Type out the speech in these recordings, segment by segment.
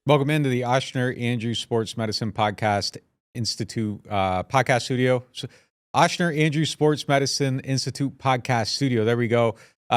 Welcome into the Ochsner Andrew Sports Medicine Podcast Institute podcast studio. Ochsner Andrew Sports Medicine Institute podcast studio. There we go.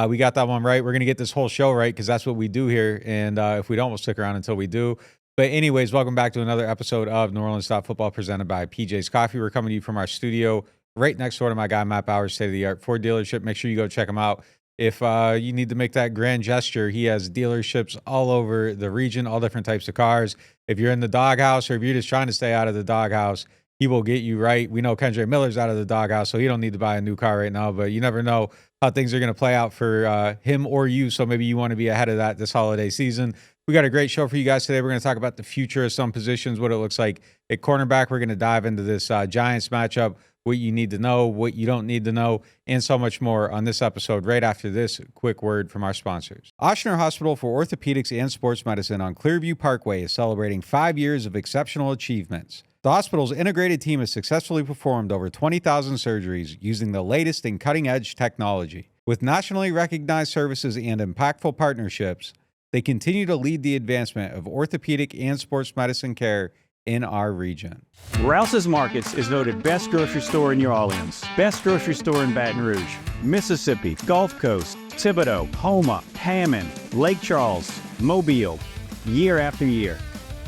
We got that one right. We're going to get this whole show right because that's what we do here. And if we don't, we'll stick around until we do. But anyways, welcome back to another episode of NewOrleans.Football presented by PJ's Coffee. We're coming to you from our studio right next door to my guy, Matt Bowers, state-of-the-art Ford dealership. Make sure you go check him out. If you need to make that grand gesture, he has dealerships all over the region, all different types of cars. If you're in the doghouse or if you're just trying to stay out of the doghouse, he will get you right. We know Kendre Miller's out of the doghouse, so he don't need to buy a new car right now, but you never know how things are going to play out for him or you, so maybe you want to be ahead of that this holiday season. We got a great show for you guys today. We're going to talk about the future of some positions, what it looks like at cornerback. We're going to dive into this Giants matchup, what you need to know, what you don't need to know, and so much more on this episode right after this quick word from our sponsors. Ochsner Hospital for Orthopedics and Sports Medicine on Clearview Parkway is celebrating 5 years of exceptional achievements. The hospital's integrated team has successfully performed over 20,000 surgeries using the latest in cutting-edge technology. With nationally recognized services and impactful partnerships, they continue to lead the advancement of orthopedic and sports medicine care in our region. Rouse's Markets is voted best grocery store in New Orleans, best grocery store in Baton Rouge, Mississippi, Gulf Coast, Thibodaux, Houma, Hammond, Lake Charles, Mobile, year after year.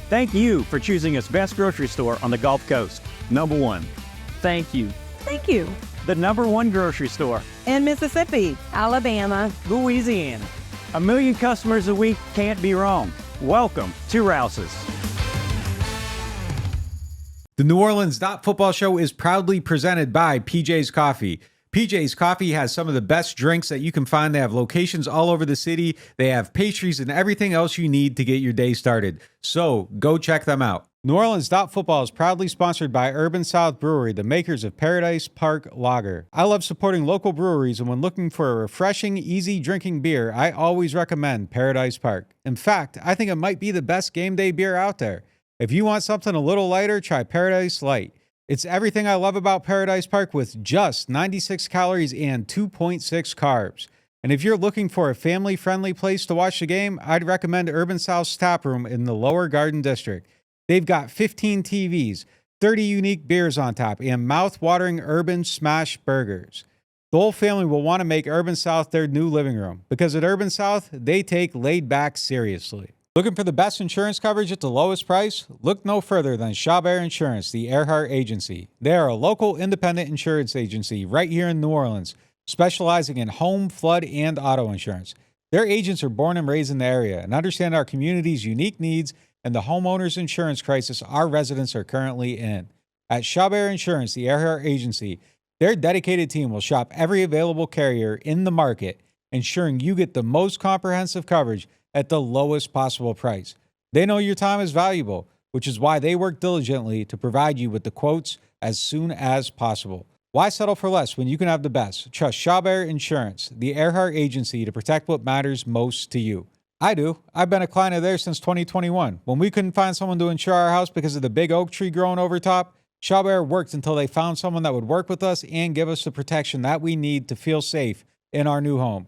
Thank you for choosing us best grocery store on the Gulf Coast. Number one. Thank you. Thank you. The number one grocery store In Mississippi, Alabama, Louisiana. 1 million customers a week can't be wrong. Welcome to Rouse's. The NewOrleans.Football show is proudly presented by PJ's Coffee. PJ's Coffee has some of the best drinks that you can find. They have locations all over the city. They have pastries and everything else you need to get your day started. So go check them out. NewOrleans.Football is proudly sponsored by Urban South Brewery, the makers of Paradise Park Lager. I love supporting local breweries, and when looking for a refreshing, easy drinking beer, I always recommend Paradise Park. In fact, I think it might be the best game day beer out there. If you want something a little lighter, try Paradise Light. It's everything I love about Paradise Park with just 96 calories and 2.6 carbs. And if you're looking for a family-friendly place to watch the game, I'd recommend Urban South's Tap Room in the Lower Garden District. They've got 15 TVs, 30 unique beers on tap, and mouth-watering urban smash burgers. The whole family will want to make Urban South their new living room because at Urban South, they take laid back seriously. Looking for the best insurance coverage at the lowest price? Look no further than Chabert Insurance, the Earhart Agency. They are a local independent insurance agency right here in New Orleans, specializing in home, flood, and auto insurance. Their agents are born and raised in the area and understand our community's unique needs and the homeowners insurance crisis our residents are currently in. At Chabert Insurance, the Earhart Agency, their dedicated team will shop every available carrier in the market, ensuring you get the most comprehensive coverage at the lowest possible price. They know your time is valuable, which is why they work diligently to provide you with the quotes as soon as possible. Why settle for less when you can have the best? Trust Chabert Insurance, the Earhart Agency, to protect what matters most to you. I do. I've been a client of theirs since 2021. When we couldn't find someone to insure our house because of the big oak tree growing over top, Chabert worked until they found someone that would work with us and give us the protection that we need to feel safe in our new home.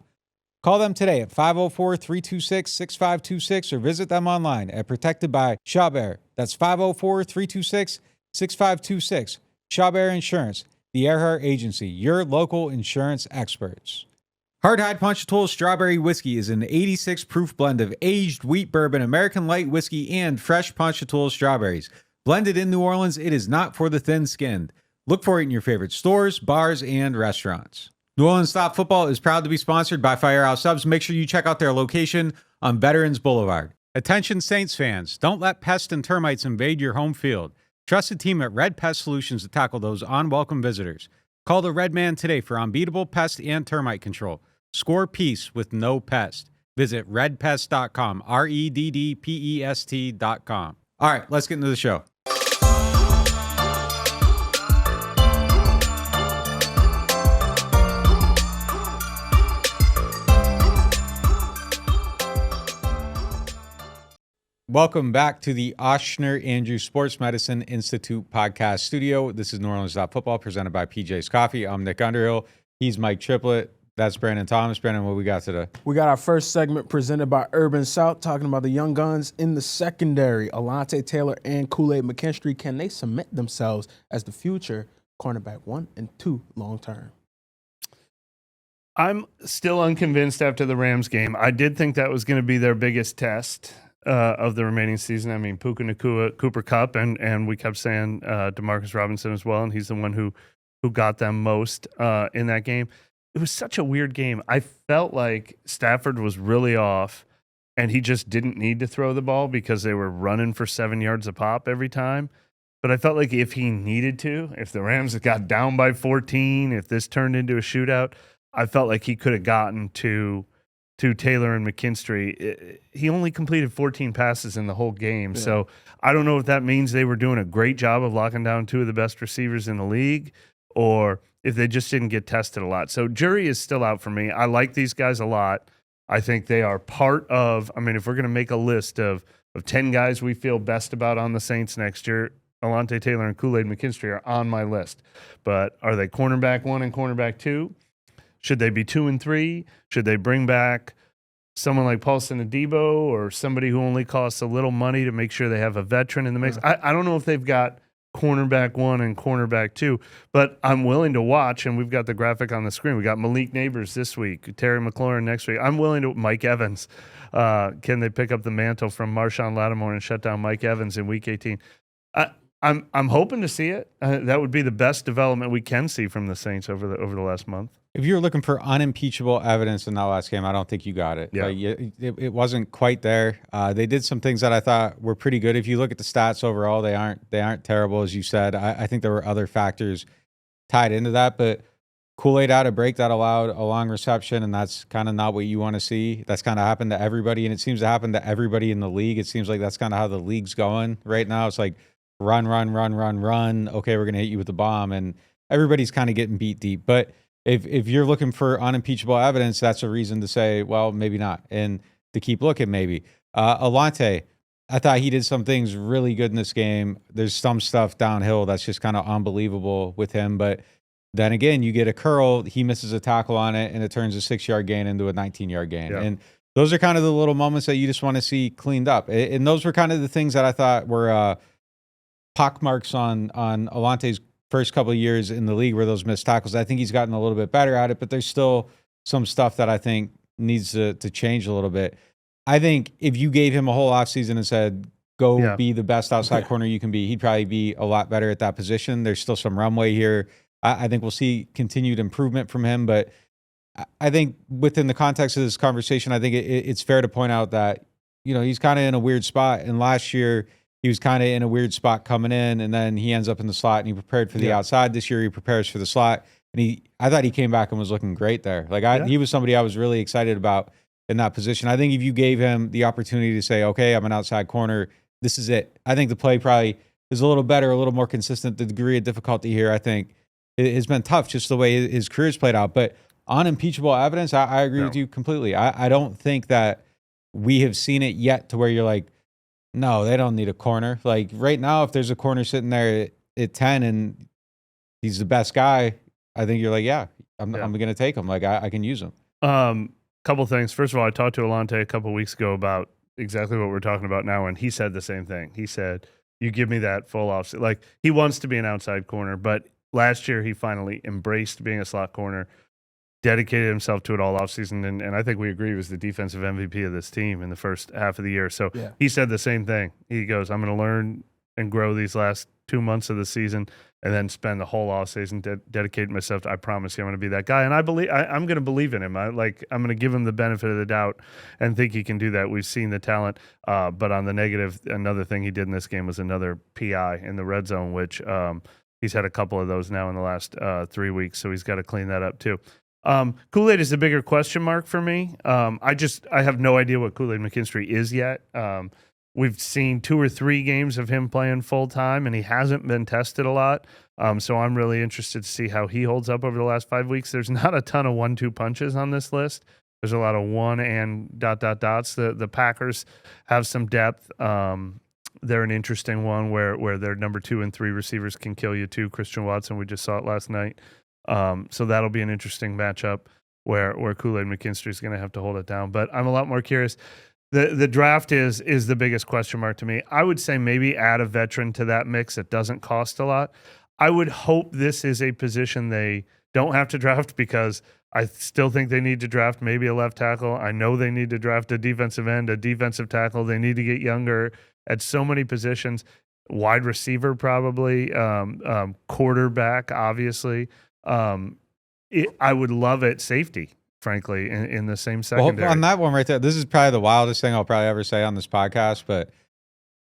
Call them today at 504-326-6526 or visit them online at Protected by Chabert. That's 504-326-6526. Chabert Insurance, the Earhart Agency, your local insurance experts. Hardhide Ponchatoula Strawberry Whiskey is an 86 proof blend of aged wheat bourbon, American light whiskey, and fresh Ponchatoula strawberries. Blended in New Orleans, it is not for the thin-skinned. Look for it in your favorite stores, bars, and restaurants. NewOrleans.Football is proud to be sponsored by Firehouse Subs. Make sure you check out their location on Veterans Boulevard. Attention Saints fans, don't let pests and termites invade your home field. Trust the team at Red Pest Solutions to tackle those unwelcome visitors. Call the Red Man today for unbeatable pest and termite control. Score peace with no pest. Visit redpest.com, REDDPEST.com. All right, let's get into the show. Welcome back to the Ochsner Andrew Sports Medicine Institute podcast studio. This is NewOrleans.Football presented by PJ's Coffee. I'm Nick Underhill. He's Mike Triplett. That's Brandon Thomas. Brandon, what we got today? We got our first segment presented by Urban South, talking about the young guns in the secondary. Alontae Taylor and Kool-Aid McKinstry, can they cement themselves as the future cornerback 1 and 2 long term? I'm still unconvinced after the Rams game. I did think that was going to be their biggest test of the remaining season. I mean, Puka Nacua, Cooper Kupp, and we kept saying Demarcus Robinson as well, and he's the one who got them most in that game. It was such a weird game. I felt like Stafford was really off, and he just didn't need to throw the ball because they were running for 7 yards a pop every time. But I felt like if he needed to, if the Rams got down by 14, if this turned into a shootout, I felt like he could have gotten to Taylor and McKinstry. He only completed 14 passes in the whole game. Yeah. So I don't know if that means they were doing a great job of locking down two of the best receivers in the league, or if they just didn't get tested a lot. So jury is still out for me. I like these guys a lot. I think they are part of, I mean, if we're going to make a list of 10 guys we feel best about on the Saints next year, Alontae Taylor and Kool-Aid McKinstry are on my list. But are they cornerback 1 and cornerback 2? Should they be 2 and 3? Should they bring back someone like Paulson Adebo or somebody who only costs a little money to make sure they have a veteran in the mix? I don't know if they've got cornerback 1 and cornerback 2, but I'm willing to watch, and we've got the graphic on the screen. We got Malik Neighbors this week, Terry McLaurin next week. I'm willing to Mike Evans. Can they pick up the mantle from Marshawn Lattimore and shut down Mike Evans in Week 18? I'm hoping to see it. That would be the best development we can see from the Saints over the last month. If you're looking for unimpeachable evidence in that last game, I don't think you got it. Yeah. Like, it wasn't quite there. They did some things that I thought were pretty good. If you look at the stats overall, they aren't terrible, as you said. I think there were other factors tied into that, but Kool-Aid had a break that allowed a long reception, and that's kind of not what you want to see. That's kind of happened to everybody, and it seems to happen to everybody in the league. It seems like that's kind of how the league's going right now. It's like run. Okay, we're going to hit you with the bomb, and everybody's kind of getting beat deep. But if you're looking for unimpeachable evidence, that's a reason to say, well, maybe not, and to keep looking maybe. Alontae, I thought he did some things really good in this game. There's some stuff downhill that's just kind of unbelievable with him, but then again, you get a curl, he misses a tackle on it, and it turns a 6-yard gain into a 19-yard gain. Yeah. And those are kind of the little moments that you just want to see cleaned up. And those were kind of the things that I thought were pockmarks on Alontae's first couple of years in the league, were those missed tackles. I think he's gotten a little bit better at it, but there's still some stuff that I think needs to change a little bit. I think if you gave him a whole offseason and said, go be the best outside corner you can be, he'd probably be a lot better at that position. There's still some runway here. I think we'll see continued improvement from him, but I think within the context of this conversation, I think it's fair to point out that, you know, he's kind of in a weird spot. And last year, he was kind of in a weird spot coming in, and then he ends up in the slot, and he prepared for the outside. This year, he prepares for the slot, and I thought he came back and was looking great there. Like he was somebody I was really excited about in that position. I think if you gave him the opportunity to say, okay, I'm an outside corner, this is it. I think the play probably is a little better, a little more consistent. The degree of difficulty here, I think, it's been tough just the way his career's played out. But on impeachable evidence, I agree with you completely. I don't think that we have seen it yet to where you're like, no, they don't need a corner. Like right now, if there's a corner sitting there at 10 and he's the best guy, I think you're like, I'm going to take him. Like I can use him. Couple things. First of all, I talked to Alontae a couple weeks ago about exactly what we're talking about now, and he said the same thing. He said, you give me that full off. Like he wants to be an outside corner, but last year he finally embraced being a slot corner, dedicated himself to it all offseason, and I think we agree he was the defensive MVP of this team in the first half of the year. So he said the same thing. He goes, I'm going to learn and grow these last 2 months of the season and then spend the whole offseason dedicating myself to, I promise you I'm going to be that guy. And I'm going to believe in him. I'm going to give him the benefit of the doubt and think he can do that. We've seen the talent. But on the negative, another thing he did in this game was another PI in the red zone, which he's had a couple of those now in the last 3 weeks. So he's got to clean that up too. Kool-Aid is a bigger question mark for me. I have no idea what Kool-Aid McKinstry is yet. We've seen 2 or 3 games of him playing full time, and he hasn't been tested a lot. So I'm really interested to see how he holds up over the last 5 weeks. There's not a ton of 1-2 punches on this list. There's a lot of one and ... The Packers have some depth. They're an interesting one where their number 2 and 3 receivers can kill you too. Christian Watson, we just saw it last night. So that'll be an interesting matchup. where Kool-Aid McKinstry is going to have to hold it down. But I'm a lot more curious. The draft is the biggest question mark to me. I would say maybe add a veteran to that mix. It doesn't cost a lot. I would hope this is a position they don't have to draft, because I still think they need to draft maybe a left tackle. I know they need to draft a defensive end, a defensive tackle. They need to get younger at so many positions. Wide receiver probably, quarterback obviously. I would love it safety, frankly, in the same secondary. Well, on that one right there, this is probably the wildest thing I'll probably ever say on this podcast, but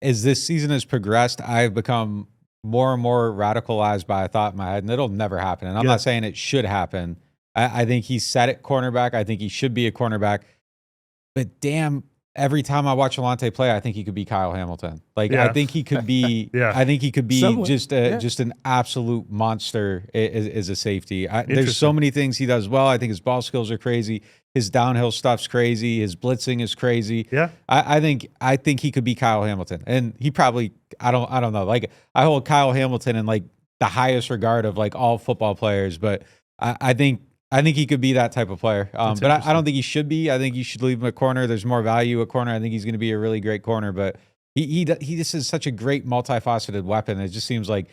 as this season has progressed, I've become more and more radicalized by a thought in my head, and it'll never happen. And I'm not saying it should happen. I think he's set at cornerback. I think he should be a cornerback. But damn, every time I watch Alontae play, I think he could be Kyle Hamilton. Like, I think he could be. I think he could be just an absolute monster as a safety. There's so many things he does well. I think his ball skills are crazy. His downhill stuff's crazy. His blitzing is crazy. Yeah, I think he could be Kyle Hamilton, and he probably. I don't know. Like, I hold Kyle Hamilton in like the highest regard of like all football players, but I think he could be that type of player. But I don't think he should be. I think you should leave him at corner. There's more value at corner. I think he's going to be a really great corner. But he just is such a great multifaceted weapon. It just seems like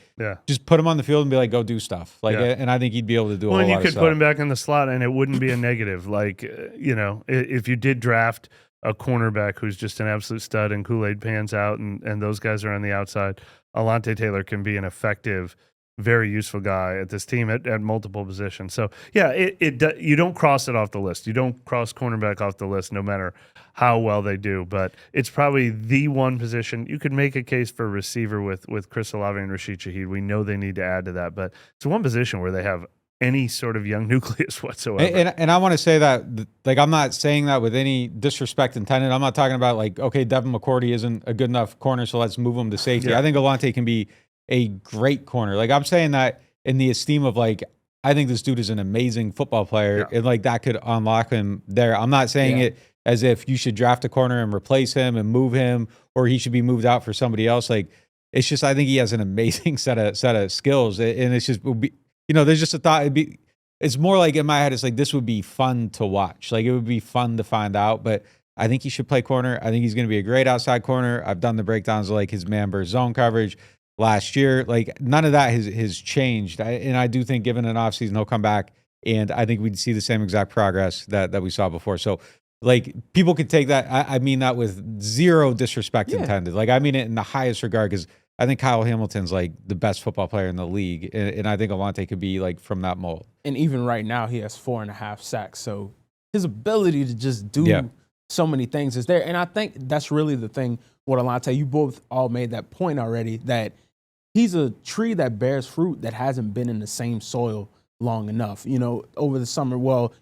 just put him on the field and be like, go do stuff. Like, and I think he'd be able to do a whole lot of stuff. Well, you could put him back in the slot, and it wouldn't be a negative. Like, if you did draft a cornerback who's just an absolute stud and Kool-Aid pans out, and those guys are on the outside, Alontae Taylor can be an effective, very useful guy at this team at multiple positions. So you don't cross it off the list. You don't cross cornerback off the list, no matter how well they do. But it's probably the one position you could make a case for receiver with Chris Olave and Rashid Shaheed. We know they need to add to that, but it's one position where they have any sort of young nucleus whatsoever. And I want to say that, like, I'm not saying that with any disrespect intended. I'm not talking about like, okay, Devin McCourty isn't a good enough corner, so let's move him to safety. I think Alontae can be a great corner. Like, I'm saying that in the esteem of like, I think this dude is an amazing football player, and like that could unlock him there. I'm not saying it as if you should draft a corner and replace him and move him, or he should be moved out for somebody else. Like, it's just, I think he has an amazing set of skills, and it's just would be, there's just a thought. It's more like in my head, it's like this would be fun to watch. Like, it would be fun to find out. But I think he should play corner. I think he's going to be a great outside corner. I've done the breakdowns of like his man versus zone coverage last year. Like, none of that has changed. And I do think given an offseason, he'll come back, and I think we'd see the same exact progress that we saw before. So, like, people could take that. I mean that with zero disrespect intended. Like, I mean it in the highest regard, because I think Kyle Hamilton's like the best football player in the league, and I think Alontae could be like from that mold. And even right now, he has 4.5 sacks. So his ability to just do so many things is there. And I think that's really the thing with Alontae. You both all made that point already, that he's a tree that bears fruit that hasn't been in the same soil long enough. Over the summer,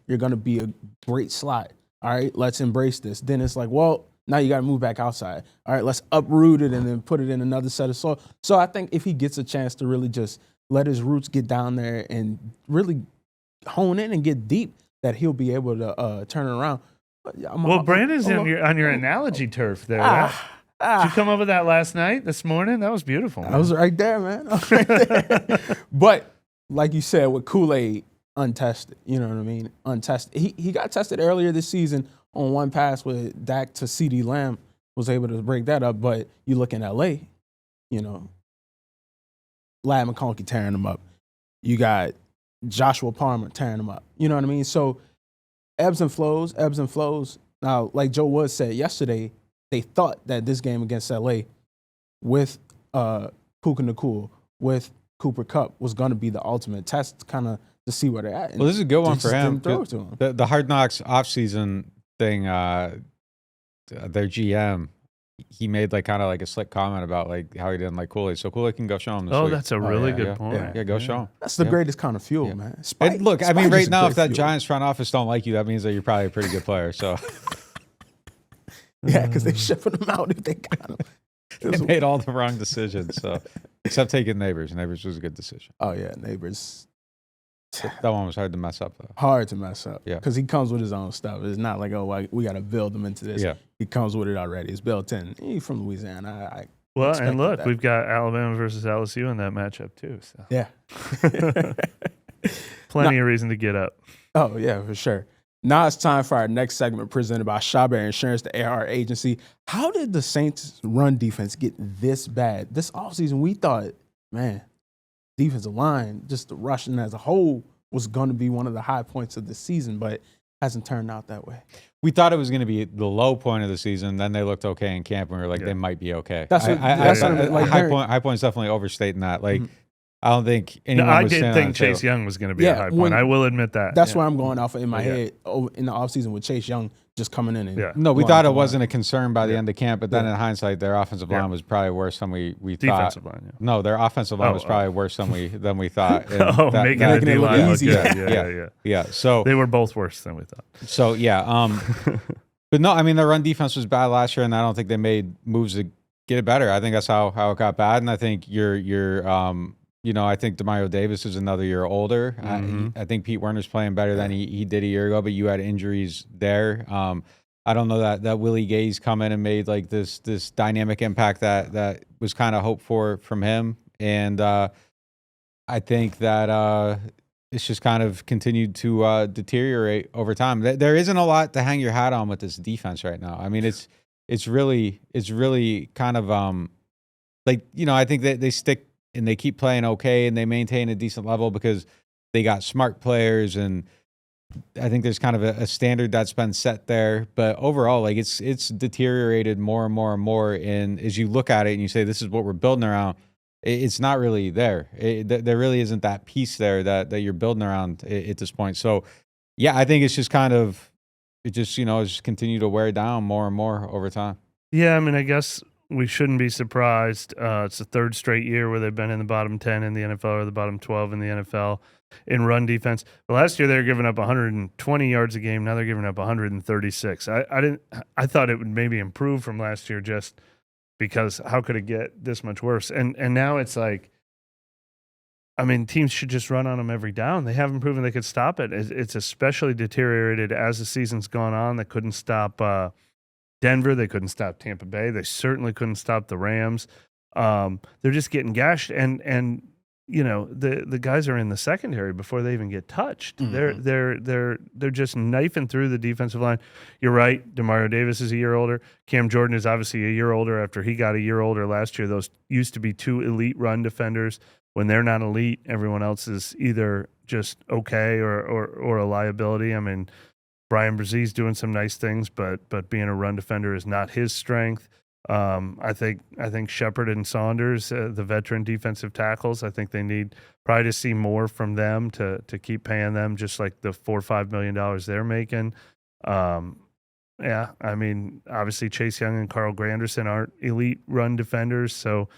you're going to be a great slot. All right, let's embrace this. Then it's like, now you got to move back outside. All right, let's uproot it and then put it in another set of soil. So I think if he gets a chance to really just let his roots get down there and really hone in and get deep, that he'll be able to turn it around. Brandon's on your analogy turf there. Did you come up with that last night, this morning? That was beautiful, man. I was right there, man. I was right there. But like you said, with Kool-Aid, untested. You know what I mean? Untested. He got tested earlier this season on one pass with Dak to CeeDee Lamb, was able to break that up. But you look in L.A., Ladd McConkey tearing him up. You got Joshua Palmer tearing him up. You know what I mean? So ebbs and flows. Now, like Joe Woods said yesterday, they thought that this game against L.A. with Puka Nacua, with Cooper Kupp, was going to be the ultimate test, kind of to see where they're at. And well, this is a good one for him. Throw it to him. The Hard Knocks offseason thing, their GM, he made like kind of like a slick comment about like how he didn't like Kool-Aid. So Kool-Aid can go show him this week. That's a really good point. Yeah, go show him. That's the greatest kind of fuel, man. And look, I mean, right now, if that Giants front office don't like you, that means that you're probably a pretty good player. So yeah, because they shipping them out if they got them. They made all the wrong decisions. So except taking Neighbors. Neighbors was a good decision. Oh yeah, Neighbors. That one was hard to mess up, though. Hard to mess up. Yeah. Because he comes with his own stuff. It's not like, we got to build him into this. Yeah. He comes with it already. It's built in. He's from Louisiana. And look, we've got Alabama versus LSU in that matchup, too. So. Yeah. Plenty of reason to get up. Oh, yeah, for sure. Now it's time for our next segment presented by Shawberry Insurance, the AR agency. How did the Saints' run defense get this bad? This offseason, we thought, man, defensive line, just the rushing as a whole was going to be one of the high points of the season, but hasn't turned out that way. We thought it was going to be the low point of the season. Then they looked okay in camp, and we were like, they might be okay. That's what high point's definitely overstating that. Like, I don't think anyone I was did saying think that, too. Chase Young was going to be a high point. I will admit that. That's where I'm going off of in my head in the offseason with Chase Young just coming in. And No, we thought it wasn't a concern by the end of camp, but then in hindsight, their offensive line was probably worse than we thought. Defensive line, No, their offensive line was probably worse than we thought. And making it D look line easy. Yeah. So they were both worse than we thought. So but no, I mean, their run defense was bad last year, and I don't think they made moves to get it better. I think that's how it got bad, and I think I think Demario Davis is another year older. I think Pete Werner's playing better than he did a year ago, but you had injuries there. I don't know that Willie Gay's come in and made like this dynamic impact that was kind of hoped for from him, and I think that it's just kind of continued to deteriorate over time. There isn't a lot to hang your hat on with this defense right now. I mean, it's really kind of I think that they stick and they keep playing okay and they maintain a decent level because they got smart players, and I think there's kind of a standard that's been set there. But overall, like it's deteriorated more and more and more. And as you look at it and you say, this is what we're building around, it's not really there. There really isn't that piece there that you're building around at this point. So, yeah, I think it's just kind of it's just continue to wear down more and more over time. Yeah, I mean, I guess we shouldn't be surprised. It's the third straight year where they've been in the bottom 10 in the NFL or the bottom 12 in the NFL in run defense. But last year they were giving up 120 yards a game. Now they're giving up 136. I thought it would maybe improve from last year just because how could it get this much worse? And now it's like, I mean, teams should just run on them every down. They haven't proven they could stop it. It's especially deteriorated as the season's gone on. They couldn't stop Denver. They couldn't stop Tampa Bay. They certainly couldn't stop the Rams. They're just getting gashed, and the guys are in the secondary before they even get touched. They're just knifing through the defensive line. You're right. Demario Davis is a year older. Cam Jordan is obviously a year older after he got a year older last year. Those used to be two elite run defenders. When they're not elite, everyone else is either just okay or a liability. I mean, Brian Brzez's doing some nice things, but being a run defender is not his strength. I think Shepard and Saunders, the veteran defensive tackles, I think they need probably to see more from them to keep paying them just like the $4 or $5 million they're making. I mean, obviously Chase Young and Carl Granderson aren't elite run defenders, so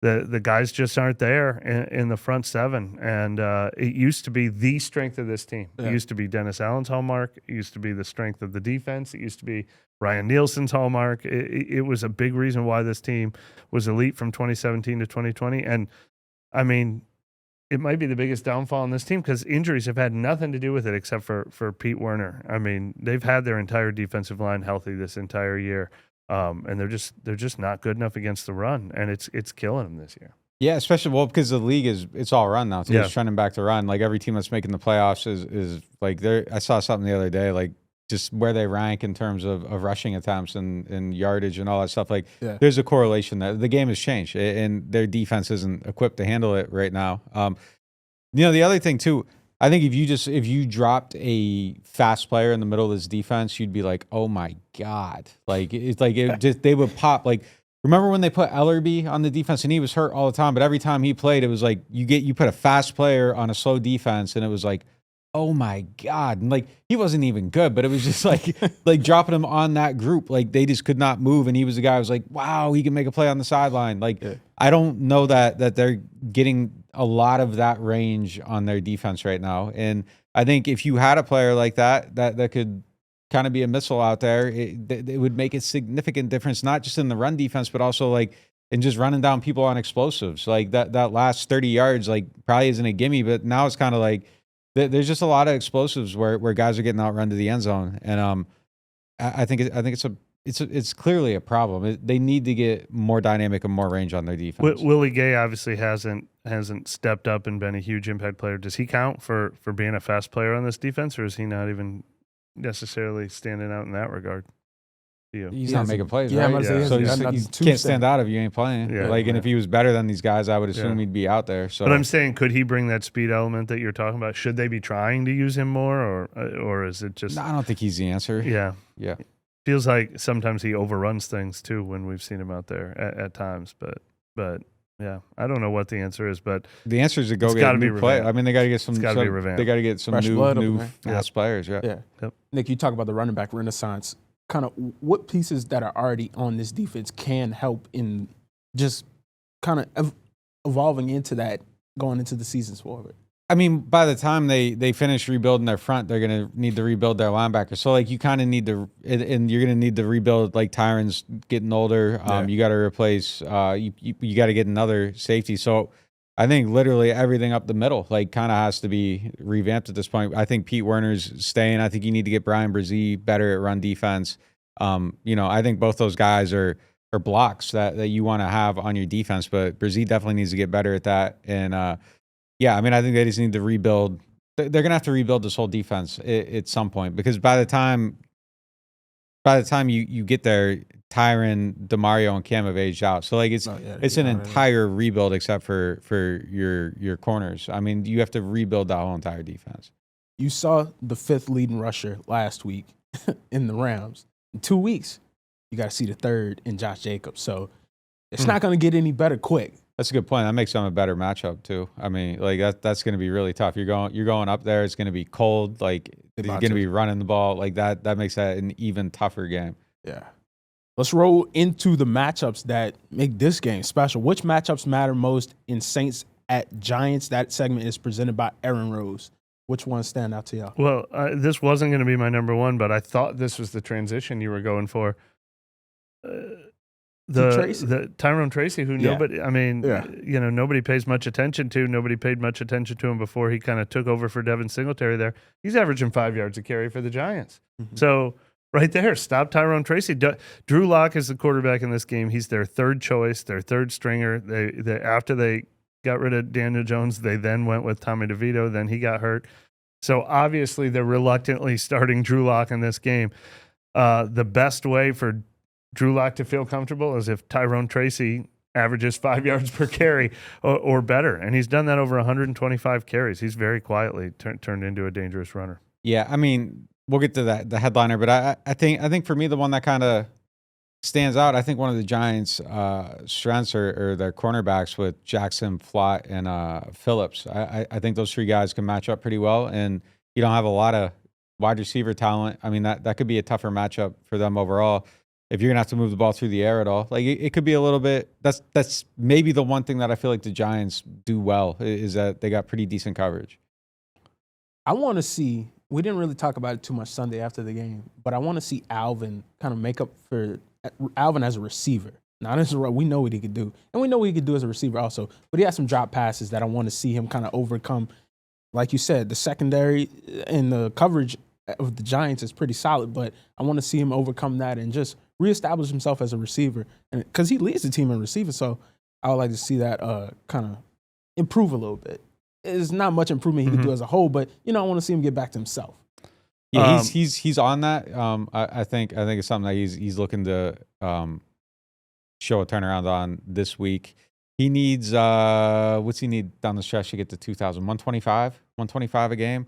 the guys just aren't there in the front seven. And it used to be the strength of this team. Yeah. It used to be Dennis Allen's hallmark. It used to be the strength of the defense. It used to be Ryan Nielsen's hallmark. It was a big reason why this team was elite from 2017 to 2020. And, I mean, it might be the biggest downfall in this team because injuries have had nothing to do with it except for Pete Werner. I mean, they've had their entire defensive line healthy this entire year. And they're just not good enough against the run, and it's killing them this year. Yeah, especially because the league it's all run now. So it's trending back to run. Like every team that's making the playoffs is like I saw something the other day, like just where they rank in terms of rushing attempts and yardage and all that stuff. Like there's a correlation that the game has changed, and their defense isn't equipped to handle it right now. The other thing too. I think if you dropped a fast player in the middle of this defense, you'd be like, oh my God. Like they would pop. Like, remember when they put Ellerby on the defense and he was hurt all the time, but every time he played, it was like you put a fast player on a slow defense and it was like, oh my God. And like he wasn't even good, but it was just like dropping him on that group. Like they just could not move. And he was the guy who was like, wow, he can make a play on the sideline. Like I don't know that they're getting a lot of that range on their defense right now. And I think if you had a player like that could kind of be a missile out there, it would make a significant difference, not just in the run defense, but also like in just running down people on explosives. Like that last 30 yards, like probably isn't a gimme, but now it's kind of like there's just a lot of explosives where guys are getting outrun to the end zone. And I think it's it's clearly a problem. They need to get more dynamic and more range on their defense. Willie Gay obviously hasn't stepped up and been a huge impact player. Does he count for being a fast player on this defense, or is he not even necessarily standing out in that regard to you? He's not making plays, yeah, right? I'm about to say, So he you hasn't can't done stand out if you ain't playing. Yeah, And if he was better than these guys, I would assume Yeah. he'd be out there. So, But I'm saying, could he bring that speed element that you're talking about? Should they be trying to use him more, or is it just? no, I don't think he's the answer. Yeah, Yeah. feels like sometimes he overruns things too when we've seen him out there at times. But yeah, I don't know what the answer is, but The answer is to go It's get gotta a be new play. revamped. I mean, they got to get some. It's gotta be revamped. They got to get some Fresh blood up new there. fast players. Yeah. Yeah. Yep. Nick, you talk about the running back renaissance. Kind of what pieces that are already on this defense can help in just kind of evolving into that going into the seasons forward? I mean, by the time they finish rebuilding their front, they're going to need to rebuild their linebackers. So, like, you kind of need to, and you're going to need to rebuild, like, Tyron's getting older. You got to replace, you got to get another safety. So, I think literally everything up the middle, like, kind of has to be revamped at this point. I think Pete Werner's staying. I think you need to get Brian Brzee better at run defense. I think both those guys are blocks that you want to have on your defense, but Brzee definitely needs to get better at that. And, yeah, I mean, I think they just need to rebuild. They're going to have to rebuild this whole defense at some point, because by the time you get there, Tyron, DeMario, and Cam have aged out. So, like, it's an entire rebuild except for your corners. I mean, you have to rebuild that whole entire defense. You saw the 5th leading rusher last week in the Rams. In 2 weeks, you got to see the 3rd in Josh Jacobs. So it's not going to get any better quick. That's a good point. That makes them a better matchup too. I mean, like that's going to be really tough. You're going up there. It's going to be cold. Like, you're going to be running the ball like that. That makes that an even tougher game. Yeah. Let's roll into the matchups that make this game special. Which matchups matter most in Saints at Giants? That segment is presented by Aaron Rose. Which ones stand out to y'all? well, this wasn't going to be my number one, but I thought this was the transition you were going for. The Tyrone Tracy, who nobody, I mean, nobody pays much attention to. Nobody paid much attention to him before he kind of took over for Devin Singletary there. He's averaging 5 yards a carry for the Giants. Mm-hmm. So right there, stop Tyrone Tracy. Drew Lock is the quarterback in this game. He's their third choice, their third stringer. They after they got rid of Daniel Jones, they then went with Tommy DeVito. Then he got hurt. So obviously they're reluctantly starting Drew Lock in this game. The best way for Drew Lock to feel comfortable is if Tyrone Tracy averages 5 yards per carry or better. And he's done that over 125 carries. He's very quietly turned into a dangerous runner. Yeah, I mean, we'll get to the headliner, but I think for me, the one that kind of stands out, I think one of the Giants' strengths are their cornerbacks with Jackson, Flott, and Phillips. I think those 3 guys can match up pretty well, and you don't have a lot of wide receiver talent. I mean, that could be a tougher matchup for them overall. If you're going to have to move the ball through the air at all, like it could be a little bit, that's maybe the one thing that I feel like the Giants do well is that they got pretty decent coverage. I want to see, we didn't really talk about it too much Sunday after the game, but I want to see Alvin kind of make up for Alvin as a receiver. Not as we know what he could do, and we know what he could do as a receiver also, but he has some drop passes that I want to see him kind of overcome. Like you said, the secondary and the coverage of the Giants is pretty solid, but I want to see him overcome that and just reestablish himself as a receiver, and because he leads the team in receiving, so I would like to see that kind of improve a little bit. There's not much improvement he can do as a whole, but I want to see him get back to himself. Yeah, he's on that. I think it's something that he's looking to show a turnaround on this week. He needs what's he need down the stretch to get to 2,000? 125 a game.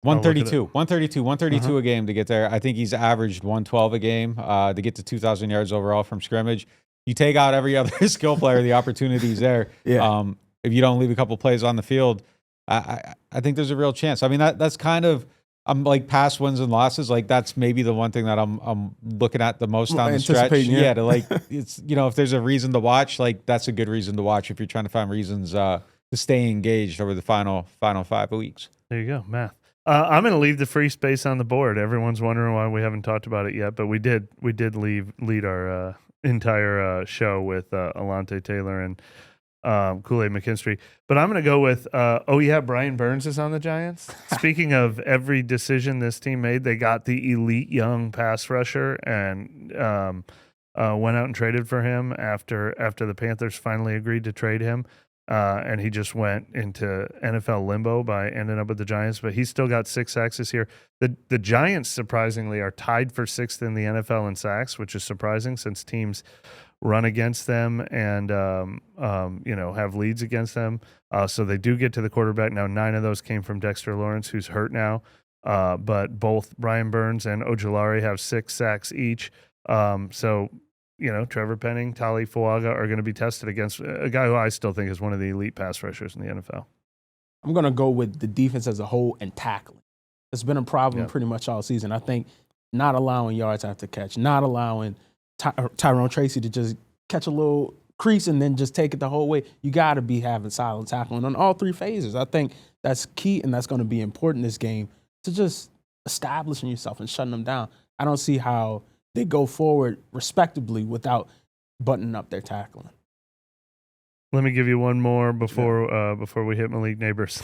132 a game to get there. I think he's averaged 112 a game to get to 2,000 yards overall from scrimmage. You take out every other skill player, the opportunity's there. Yeah. If you don't leave a couple plays on the field, I think there's a real chance. I mean, that's kind of, I'm like past wins and losses. Like that's maybe the one thing that I'm looking at the most on the stretch. Yeah, to like it's if there's a reason to watch, like that's a good reason to watch if you're trying to find reasons to stay engaged over the final 5 weeks. There you go, math. I'm going to leave the free space on the board. Everyone's wondering why we haven't talked about it yet, but we did lead our entire show with Alontae Taylor and Kool-Aid McKinstry. But I'm going to go with, Brian Burns is on the Giants. Speaking of every decision this team made, they got the elite young pass rusher and went out and traded for him after the Panthers finally agreed to trade him. And he just went into NFL limbo by ending up with the Giants. But he's still got 6 sacks this year. The Giants, surprisingly, are tied for 6th in the NFL in sacks, which is surprising since teams run against them and have leads against them. So they do get to the quarterback. Now 9 of those came from Dexter Lawrence, who's hurt now. But both Brian Burns and Ojulari have 6 sacks each. Trevor Penning, Tali Fuaga are going to be tested against a guy who I still think is one of the elite pass rushers in the NFL. I'm going to go with the defense as a whole and tackling. It's been a problem pretty much all season. I think not allowing yards after catch, not allowing Tyrone Tracy to just catch a little crease and then just take it the whole way. You got to be having solid tackling on all 3 phases. I think that's key, and that's going to be important this game to just establishing yourself and shutting them down. I don't see how they go forward respectably without buttoning up their tackling. Let me give you one more before we hit Malik Neighbors.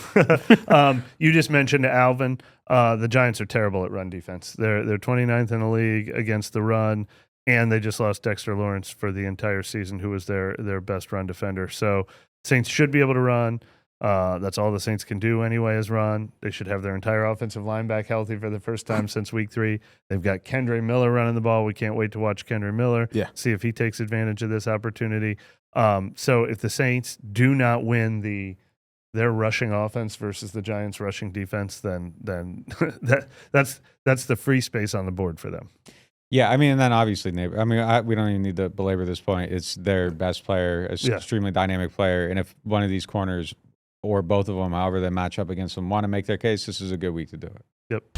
You just mentioned Alvin. The Giants are terrible at run defense. They're 29th in the league against the run, and they just lost Dexter Lawrence for the entire season, who was their best run defender. So Saints should be able to run. That's all the Saints can do anyway is run. They should have their entire offensive line back healthy for the first time since week 3. They've got Kendre Miller running the ball. We can't wait to watch Kendre Miller, see if he takes advantage of this opportunity. So if the Saints do not win their rushing offense versus the Giants' rushing defense, then that's the free space on the board for them. Yeah, I mean, and then obviously, we don't even need to belabor this point. It's their best player, extremely dynamic player, and if one of these corners or both of them, however they match up against them, want to make their case, this is a good week to do it. Yep.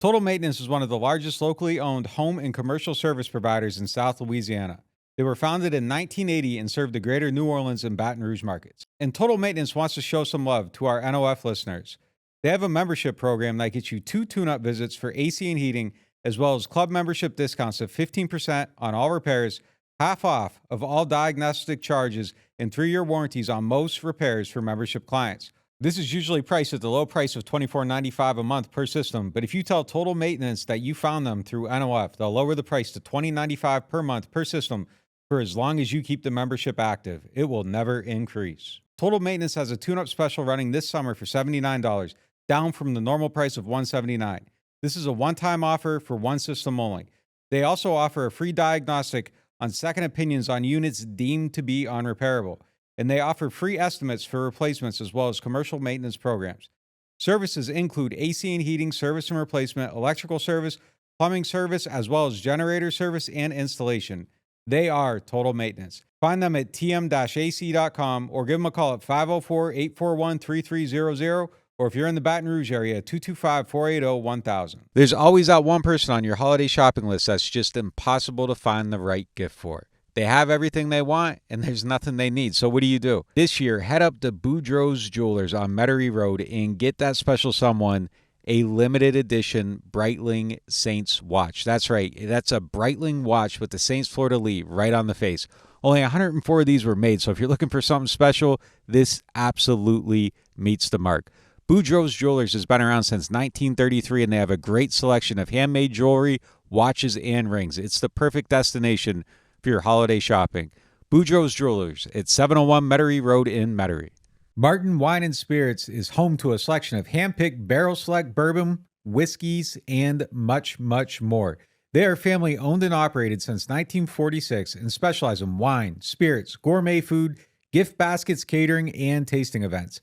Total Maintenance is one of the largest locally owned home and commercial service providers in South Louisiana. They were founded in 1980 and serve the greater New Orleans and Baton Rouge markets. And Total Maintenance wants to show some love to our NOF listeners. They have a membership program that gets you 2 tune-up visits for AC and heating, as well as club membership discounts of 15% on all repairs, half off of all diagnostic charges, and 3-year warranties on most repairs for membership clients. This is usually priced at the low price of $24.95 a month per system, but if you tell Total Maintenance that you found them through NOF, they'll lower the price to $20.95 per month per system for as long as you keep the membership active. It will never increase. Total Maintenance has a tune-up special running this summer for $79, down from the normal price of $179. This is a one-time offer for one system only. They also offer a free diagnostic on second opinions on units deemed to be unrepairable, and they offer free estimates for replacements as well as commercial maintenance programs. Services include AC and heating service and replacement, electrical service, plumbing service, as well as generator service and installation. They are Total Maintenance. Find them at tm-ac.com or give them a call at 504-841-3300, or if you're in the Baton Rouge area, 225-480-1000. There's always that one person on your holiday shopping list that's just impossible to find the right gift for. They have everything they want, and there's nothing they need. So what do? This year, head up to Boudreaux's Jewelers on Metairie Road and get that special someone a limited edition Breitling Saints watch. That's right. That's a Breitling watch with the Saints fleur-de-lis right on the face. Only 104 of these were made, so if you're looking for something special, this absolutely meets the mark. Boudreaux's Jewelers has been around since 1933, and they have a great selection of handmade jewelry, watches, and rings. It's the perfect destination for your holiday shopping. Boudreaux's Jewelers at 701 Metairie Road in Metairie. Martin Wine and Spirits is home to a selection of hand-picked barrel select bourbon, whiskeys, and much, much more. They are family-owned and operated since 1946 and specialize in wine, spirits, gourmet food, gift baskets, catering, and tasting events.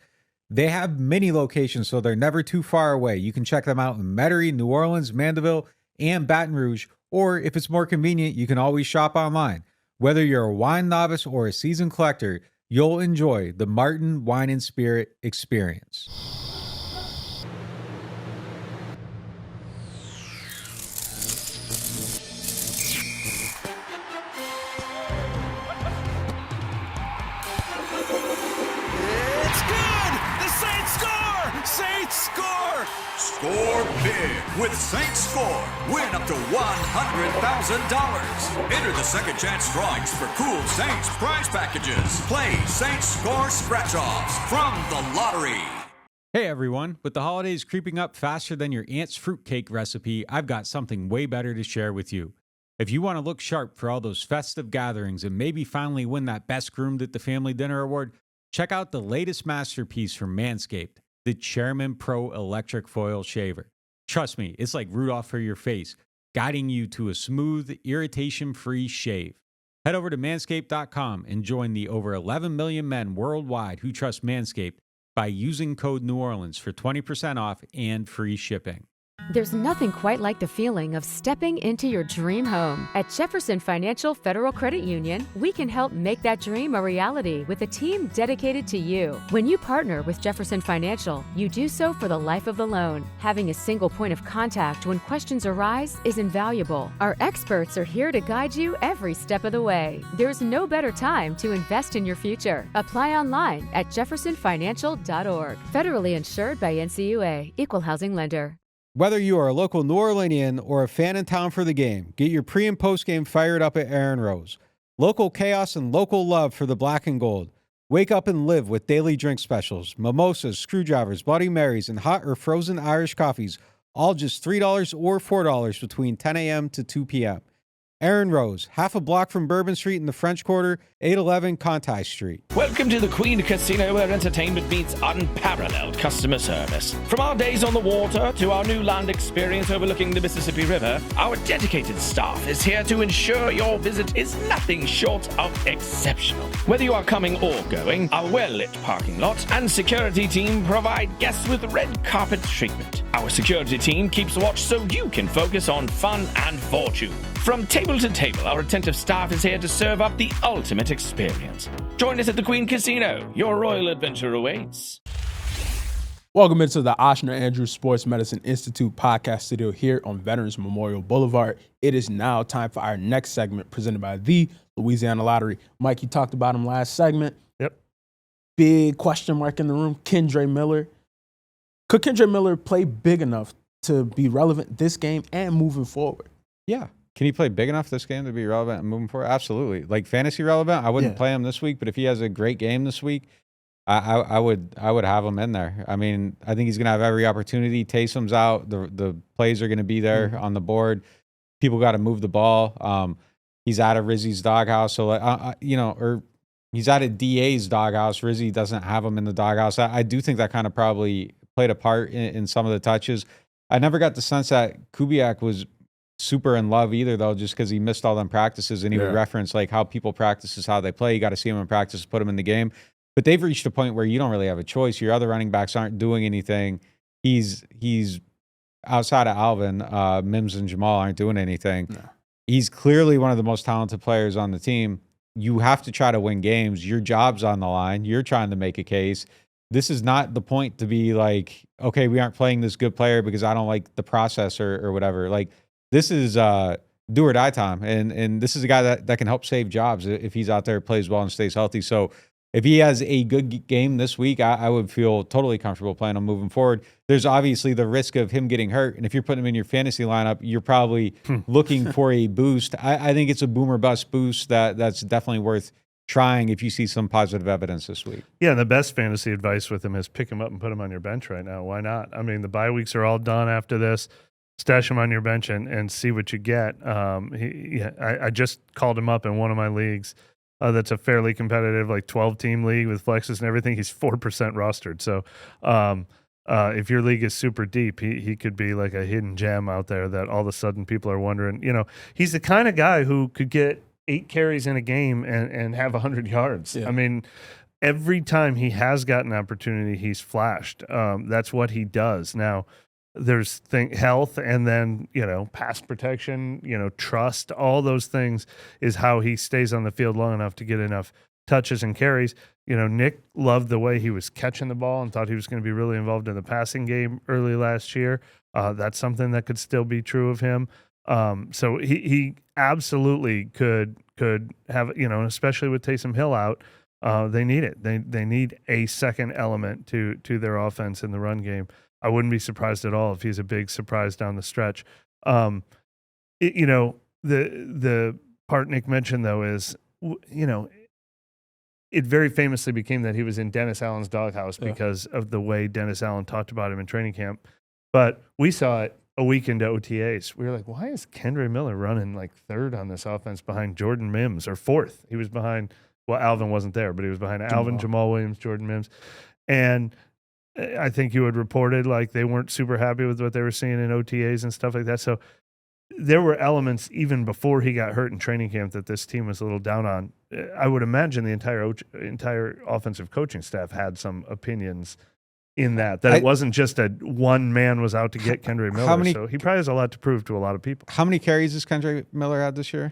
They have many locations, so they're never too far away. You can check them out in Metairie, New Orleans, Mandeville, and Baton Rouge, or if it's more convenient, you can always shop online. Whether you're a wine novice or a seasoned collector, you'll enjoy the Martin Wine and Spirit experience. Score big with Saints Score. Win up to $100,000. Enter the second chance drawings for cool Saints prize packages. Play Saints Score scratch-offs from the lottery. Hey everyone, with the holidays creeping up faster than your aunt's fruitcake recipe, I've got something way better to share with you. If you want to look sharp for all those festive gatherings and maybe finally win that Best Groomed at the Family Dinner Award, check out the latest masterpiece from Manscaped, the Chairman Pro Electric Foil Shaver. Trust me, it's like Rudolph for your face, guiding you to a smooth, irritation-free shave. Head over to manscaped.com and join the over 11 million men worldwide who trust Manscaped by using code NewOrleans for 20% off and free shipping. There's nothing quite like the feeling of stepping into your dream home. At Jefferson Financial Federal Credit Union, we can help make that dream a reality with a team dedicated to you. When you partner with Jefferson Financial, you do so for the life of the loan. Having a single point of contact when questions arise is invaluable. Our experts are here to guide you every step of the way. There's no better time to invest in your future. Apply online at jeffersonfinancial.org. Federally insured by NCUA, Equal Housing Lender. Whether you are a local New Orleanian or a fan in town for the game, get your pre- and post-game fired up at Aaron Rose. Local chaos and local love for the black and gold. Wake up and live with daily drink specials, mimosas, screwdrivers, Bloody Marys, and hot or frozen Irish coffees, all just $3 or $4 between 10 a.m. to 2 p.m. Aaron Rose, half a block from Bourbon Street in the French Quarter, 811 Conti Street. Welcome to the Queen Casino, where entertainment meets unparalleled customer service. From our days on the water to our new land experience overlooking the Mississippi River, our dedicated staff is here to ensure your visit is nothing short of exceptional. Whether you are coming or going, our well-lit parking lot and security team provide guests with red carpet treatment. Our security team keeps watch so you can focus on fun and fortune. From table to table, our attentive staff is here to serve up the ultimate experience. Join us at the Queen Casino. Your royal adventure awaits. Welcome into the Oshner Andrews Sports Medicine Institute podcast studio here on Veterans Memorial Boulevard. It is now time for our next segment presented by the Louisiana Lottery. Mike, you talked about him last segment. Yep. Big question mark in the room, Kendre Miller. Could Kendre Miller play big enough to be relevant this game and moving forward? Yeah. Can he play big enough this game to be relevant and moving forward? Absolutely. Like fantasy relevant, I wouldn't play him this week, but if he has a great game this week, I would have him in there. I mean, I think he's going to have every opportunity. Taysom's out. The plays are going to be there on the board. People got to move the ball. He's out of Rizzy's doghouse, so or he's out of DA's doghouse. Rizzy doesn't have him in the doghouse. I do think that kind of probably played a part in some of the touches. I never got the sense that Kubiak was super in love either, though, just because he missed all them practices, and he would reference like how people practice is how they play. You got to see him in practice, put him in the game. But they've reached a point where you don't really have a choice. Your other running backs aren't doing anything. He's outside of Alvin, Mims and Jamal aren't doing anything. No. He's clearly one of the most talented players on the team. You have to try to win games. Your job's on the line. You're trying to make a case. This is not the point to be like, okay, we aren't playing this good player because I don't like the process or whatever. Like, this is do or die time, and this is a guy that can help save jobs if he's out there, plays well, and stays healthy. So if he has a good game this week, I would feel totally comfortable playing him moving forward. There's obviously the risk of him getting hurt, and if you're putting him in your fantasy lineup, you're probably looking for a boost. I think it's a boomer bust boost that's definitely worth trying if you see some positive evidence this week. Yeah, the best fantasy advice with him is pick him up and put him on your bench right now. Why not? I mean, the bye weeks are all done after this. Stash him on your bench and see what you get. I just called him up in one of my leagues. That's a fairly competitive, like 12-team league with flexes and everything. He's 4% rostered. So if your league is super deep, he could be like a hidden gem out there that all of a sudden people are wondering. You know, he's the kind of guy who could get 8 carries in a game and have 100 yards. Yeah. I mean, every time he has got an opportunity, he's flashed. That's what he does. Now, there's health, and then, pass protection, trust, all those things is how he stays on the field long enough to get enough touches and carries. Nick loved the way he was catching the ball and thought he was going to be really involved in the passing game early last year. That's something that could still be true of him. So he absolutely could have, especially with Taysom Hill out, they need it. They need a second element to their offense in the run game. I wouldn't be surprised at all if he's a big surprise down the stretch. The part Nick mentioned, though, is, it very famously became that he was in Dennis Allen's doghouse because of the way Dennis Allen talked about him in training camp. But we saw it a week into OTAs. We were like, why is Kendre Miller running like third on this offense behind Jordan Mims, or fourth? He was behind, well, Alvin wasn't there, but he was behind Alvin, Jamal Williams, Jordan Mims. And I think you had reported like they weren't super happy with what they were seeing in OTAs and stuff like that. So there were elements even before he got hurt in training camp that this team was a little down on. I would imagine the entire offensive coaching staff had some opinions in that it wasn't just a one man was out to get Kendre Miller. So he probably has a lot to prove to a lot of people. How many carries has Kendre Miller had this year?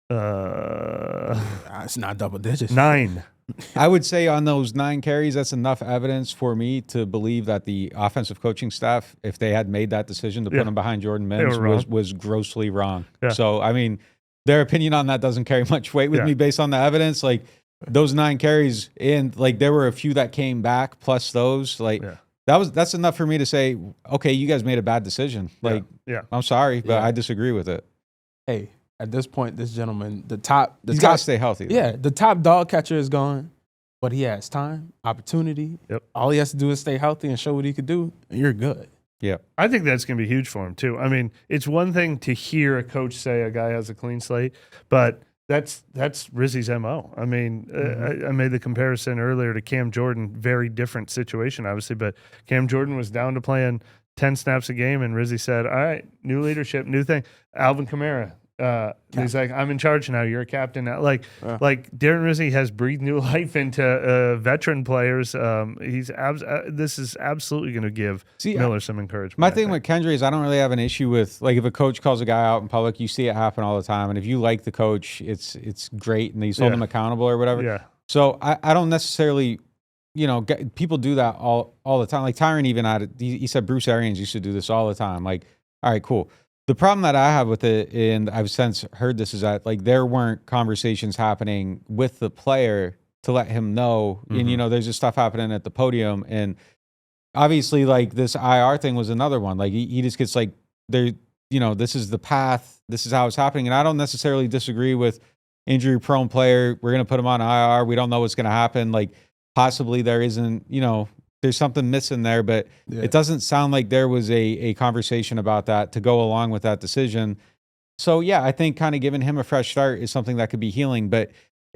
It's not double digits. 9. I would say on those 9 carries, that's enough evidence for me to believe that the offensive coaching staff, if they had made that decision to put him behind Jordan Mims, was grossly wrong. Yeah. So, I mean, their opinion on that doesn't carry much weight with me based on the evidence. Like, those 9 carries, and like there were a few that came back plus those. Like, that's enough for me to say, okay, you guys made a bad decision. Like, I'm sorry, but I disagree with it. Hey, at this point, this gentleman, he's got to stay healthy. Though. Yeah, the top dog catcher is gone, but he has time, opportunity. Yep. All he has to do is stay healthy and show what he could do, and you're good. Yeah, I think that's going to be huge for him too. I mean, it's one thing to hear a coach say a guy has a clean slate, but that's Rizzy's MO. I mean, I made the comparison earlier to Cam Jordan, very different situation, obviously, but Cam Jordan was down to playing 10 snaps a game, and Rizzy said, all right, new leadership, new thing. Alvin Kamara, he's like, I'm in charge now. You're a captain now. Like Darren Rizzi has breathed new life into veteran players. This is absolutely going to give Miller some encouragement. My thing with Kendre is I don't really have an issue with, like, if a coach calls a guy out in public, you see it happen all the time. And if you like the coach, it's great, and he's holding him accountable or whatever. Yeah. So I don't necessarily, people do that all the time. Like Tyron even had it. He said Bruce Arians used to do this all the time. Like, all right, cool. The problem that I have with it, and I've since heard this, is that like there weren't conversations happening with the player to let him know. And there's just stuff happening at the podium, and obviously like this IR thing was another one. Like he just gets like this is the path, this is how it's happening, and I don't necessarily disagree with injury prone player. We're gonna put him on IR. We don't know what's gonna happen. Like possibly there isn't, there's something missing there, but it doesn't sound like there was a conversation about that to go along with that decision. So yeah, I think kind of giving him a fresh start is something that could be healing. But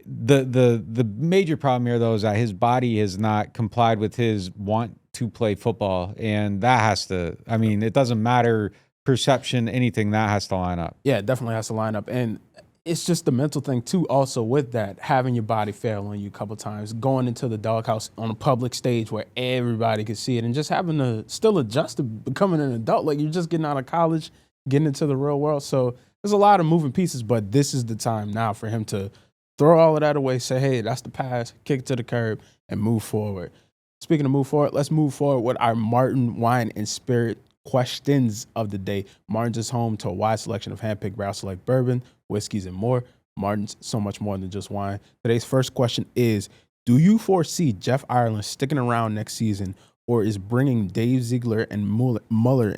the major problem here though is that his body has not complied with his want to play football, and that has to. I mean, it doesn't matter perception, anything, that has to line up. Yeah, it definitely has to line up, and it's just the mental thing too. Also with that, having your body fail on you a couple times, going into the doghouse on a public stage where everybody can see it, and just having to still adjust to becoming an adult. Like you're just getting out of college, getting into the real world. So there's a lot of moving pieces, but this is the time now for him to throw all of that away, say, hey, that's the past, kick it to the curb, and move forward. Speaking of move forward, let's move forward with our Martin Wine and Spirit questions of the day. Martin's is home to a wide selection of handpicked barrel select bourbon, whiskeys, and more. Martin's so much more than just wine. Today's first question is, do you foresee Jeff Ireland sticking around next season, or is bringing Dave Ziegler and Muller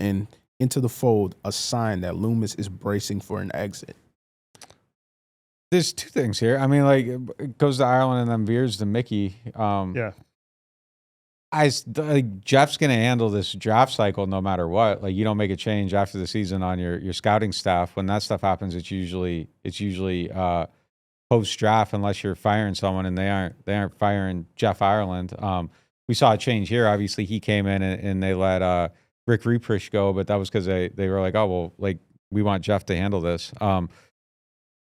into the fold a sign that Loomis is bracing for an exit? There's two things here. I mean, like, it goes to Ireland and then veers to Mickey. Jeff's going to handle this draft cycle no matter what. Like, you don't make a change after the season on your scouting staff. When that stuff happens, it's usually post draft, unless you're firing someone, and they aren't firing Jeff Ireland. We saw a change here. Obviously, he came in and they let Rick Rieprich go, but that was because they were like, oh well, like we want Jeff to handle this.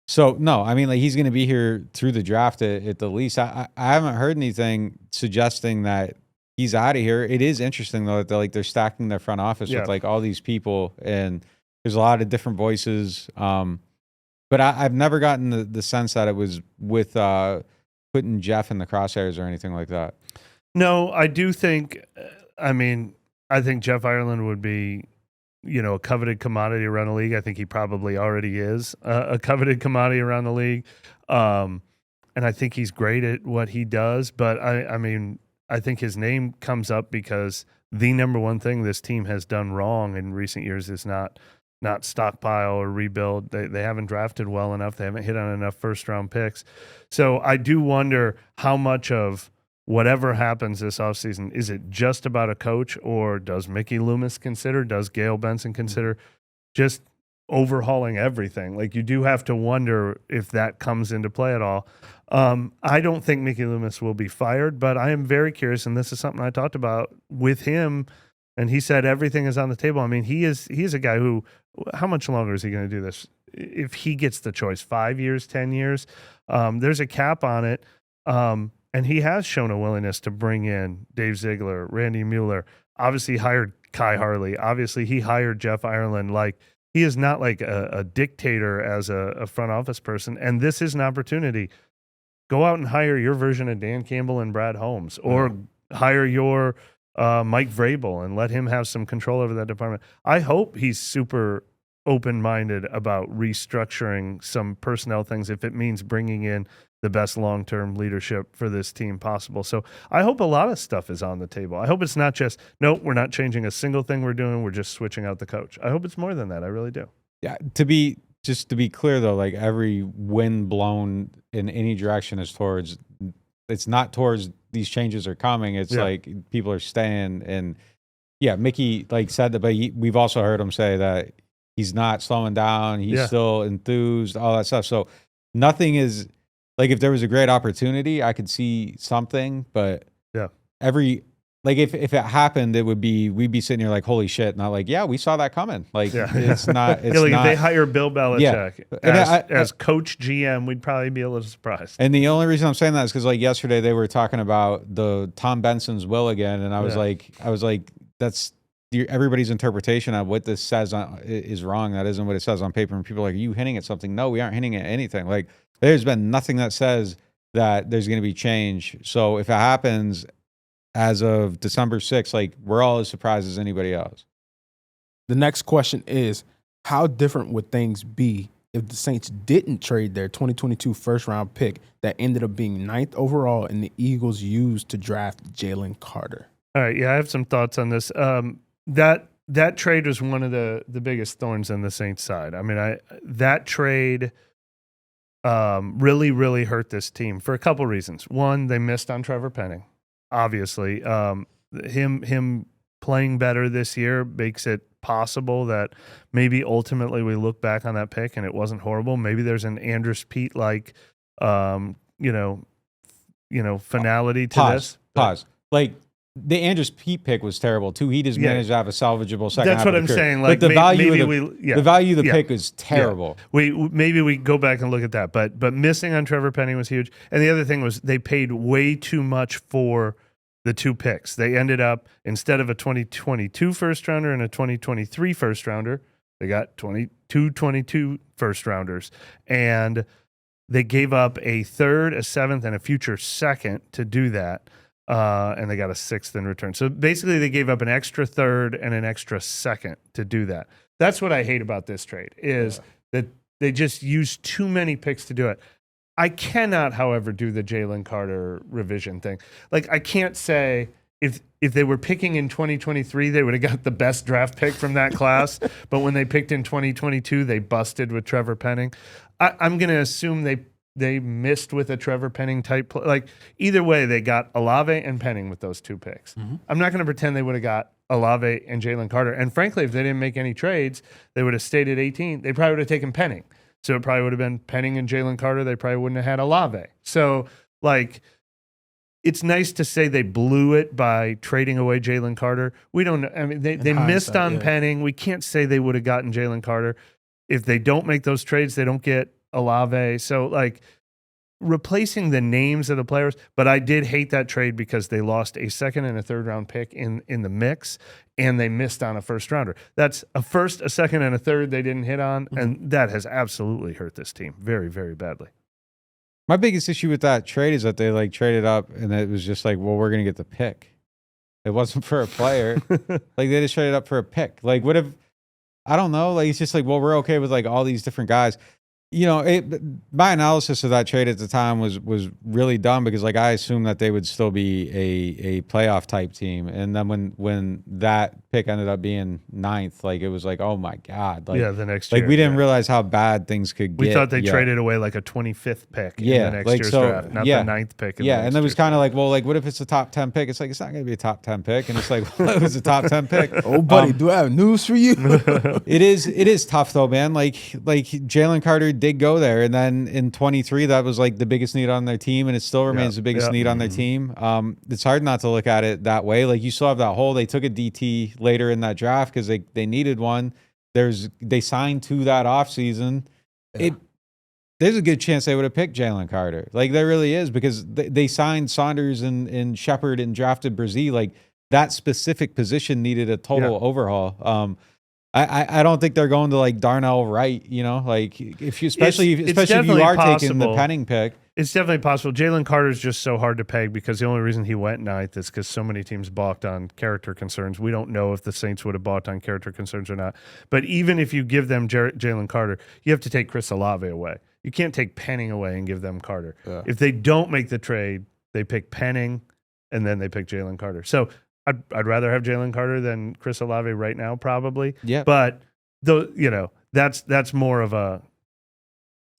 So no, I mean, like, he's going to be here through the draft at the least. I haven't heard anything suggesting that he's out of here. It is interesting though that they're stacking their front office with like all these people, and there's a lot of different voices. But I've never gotten the sense that it was with putting Jeff in the crosshairs or anything like that. No, I do think. I think Jeff Ireland would be, a coveted commodity around the league. I think he probably already is a coveted commodity around the league, and I think he's great at what he does. But I think his name comes up because the number one thing this team has done wrong in recent years is not stockpile or rebuild. They haven't drafted well enough. They haven't hit on enough first-round picks. So I do wonder how much of whatever happens this offseason, is it just about a coach, or does Mickey Loomis consider, does Gail Benson consider just overhauling everything? Like, you do have to wonder if that comes into play at all. I don't think Mickey Loomis will be fired, but I am very curious, and this is something I talked about with him, and he said everything is on the table. I mean, he is a guy who, how much longer is he going to do this? If he gets the choice, 5 years, 10 years, there's a cap on it. And he has shown a willingness to bring in Dave Ziegler, Randy Mueller, obviously hired Kai Harley. Obviously he hired Jeff Ireland. Like, he is not like a dictator as a front office person. And this is an opportunity. Go out and hire your version of Dan Campbell and Brad Holmes, or hire your Mike Vrabel and let him have some control over that department. I hope he's super open-minded about restructuring some personnel things if it means bringing in the best long-term leadership for this team possible. So I hope a lot of stuff is on the table. I hope it's not just, nope, we're not changing a single thing we're doing, we're just switching out the coach. I hope it's more than that. I really do. Yeah, just to be clear though, like, every wind blown in any direction is towards, it's not towards these changes are coming. It's like people are staying. And yeah, Mickey said that, but we've also heard him say that he's not slowing down. He's still enthused, all that stuff. So nothing is, like, if there was a great opportunity, I could see something, but if it happened, we'd be sitting here like, holy shit, not like, yeah, we saw that coming. Like, it's not, it's like, not. if they hire Bill Belichick as coach GM, we'd probably be a little surprised. And the only reason I'm saying that is because, like, yesterday they were talking about the Tom Benson's will again. And I was like, that's everybody's interpretation of what this says is wrong. That isn't what it says on paper. And people are like, are you hinting at something? No, we aren't hinting at anything. Like, there's been nothing that says that there's going to be change. So if it happens as of December 6th, like, we're all as surprised as anybody else. The next question is, how different would things be if the Saints didn't trade their 2022 first-round pick that ended up being 9th overall and the Eagles used to draft Jalen Carter? All right, I have some thoughts on this. That trade was one of the biggest thorns in the Saints' side. I mean, that trade really, really hurt this team for a couple reasons. One, they missed on Trevor Penning. Obviously, him playing better this year makes it possible that maybe ultimately we look back on that pick and it wasn't horrible. Maybe there's an Andrus Peat like, finality to this. Pause. Like, the Andrus Peat pick was terrible too. He just managed to have a salvageable second. That's half what of I'm the career. saying. Like, but the value of the pick pick is terrible. Yeah. Maybe we go back and look at that. But missing on Trevor Penning was huge. And the other thing was they paid way too much for the two picks. They ended up, instead of a 2022 first rounder and a 2023 first rounder, they got 22 first rounders. And they gave up a third, a seventh, and a future second to do that. And they got a sixth in return. So basically they gave up an extra third and an extra second to do that. That's what I hate about this trade, is that they just used too many picks to do it. I cannot, however, do the Jalen Carter revision thing. Like, I can't say if they were picking in 2023, they would have got the best draft pick from that class. But when they picked in 2022, they busted with Trevor Penning. I'm going to assume they missed with a Trevor Penning type. Like, either way, they got Olave and Penning with those two picks. Mm-hmm. I'm not going to pretend they would have got Olave and Jalen Carter. And frankly, if they didn't make any trades, they would have stayed at 18. They probably would have taken Penning. So it probably would have been Penning and Jalen Carter. They probably wouldn't have had Olave. So, like, it's nice to say they blew it by trading away Jalen Carter. We don't know. I mean, they missed on Penning. We can't say they would have gotten Jalen Carter. If they don't make those trades, they don't get Olave. So, like, replacing the names of the players. But I did hate that trade because they lost a second and a third round pick in the mix, and they missed on a first rounder. That's a first, a second, and a third they didn't hit on, and that has absolutely hurt this team very, very badly. My biggest issue with that trade is that they traded up, and it was just like, well, we're going to get the pick. It wasn't for a player. They just traded up for a pick. Like, what if, I don't know, it's just like, well, we're okay with all these different guys. my analysis of that trade at the time was really dumb because like I assumed that they would still be a playoff type team, and then when that pick ended up being 9th, like it was like, oh my god, like the next year, like we didn't realize how bad things could get. We thought they traded away like a 25th pick in the next year's draft, not the 9th pick. And it was kind of like, well, like what if it's a top 10 pick? It's like it's not going to be a top 10 pick, and it's like, well, it was a top 10 pick. Oh, buddy, do I have news for you? It is tough though, man. Like Jalen Carter did go there, and then in 23 that was like the biggest need on their team, and it still remains the biggest need on their team. It's hard not to look at it that way. Like you still have that hole. They took a DT later in that draft because they needed one. They signed to that offseason. There's a good chance they would have picked Jalen Carter. Like there really is, because they signed Saunders and Shepard and drafted Brzee. Like that specific position needed a total overhaul. I don't think they're going to like Darnell Wright, like especially if you are taking the Penning pick. It's definitely possible. Jalen Carter's just so hard to peg because the only reason he went 9th is because so many teams balked on character concerns. We don't know if the Saints would have balked on character concerns or not. But even if you give them Jalen Carter, you have to take Chris Olave away. You can't take Penning away and give them Carter. Yeah. If they don't make the trade, they pick Penning and then they pick Jalen Carter. So I'd rather have Jalen Carter than Chris Olave right now, probably. Yeah. But that's more of a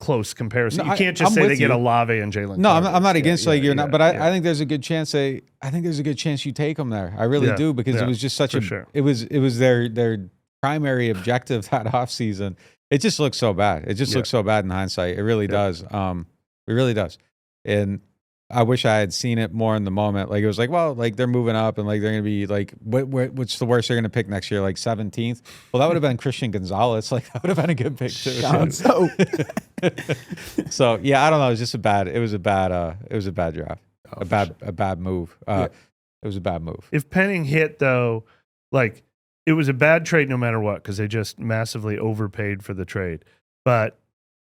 close comparison. No, you can't just say they get Olave and Jalen. No, Carter. I'm not against you're not, but I think there's a good chance. I think there's a good chance you take them there. I really do, because it was just such it was their primary objective that offseason. It just looks so bad. It just looks so bad in hindsight. It really does. It really does. And I wish I had seen it more in the moment. Like it was like, well, like they're moving up, and like they're gonna be like, what's the worst they're gonna pick next year? Like 17th. Well, that would have been Christian Gonzalez. Like that would have been a good pick too. So yeah, I don't know. It was just a bad draft. A bad move. It was a bad move. If Penning hit though, like it was a bad trade no matter what, because they just massively overpaid for the trade. But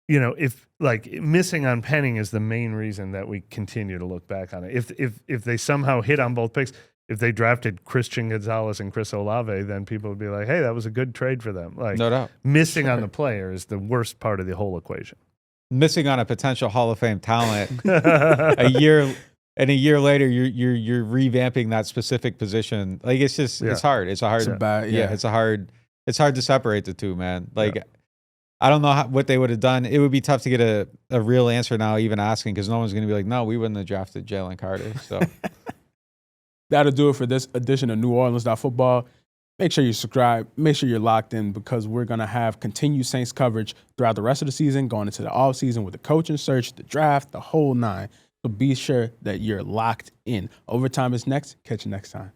if like missing on Penning is the main reason that we continue to look back on it. If they somehow hit on both picks, if they drafted Christian Gonzalez and Chris Olave, then people would be like, hey, that was a good trade for them. Like, no doubt. Missing on the player is the worst part of the whole equation. Missing on a potential Hall of Fame talent a year later, you're revamping that specific position. Like it's just it's hard. It's hard to separate the two, man. Like I don't know what they would have done. It would be tough to get a real answer now, even asking, because no one's going to be like, no, we wouldn't have drafted Jalen Carter. So that'll do it for this edition of NewOrleans.Football. Make sure you subscribe. Make sure you're locked in, because we're going to have continued Saints coverage throughout the rest of the season, going into the offseason with the coaching search, the draft, the whole nine. So be sure that you're locked in. Overtime is next. Catch you next time.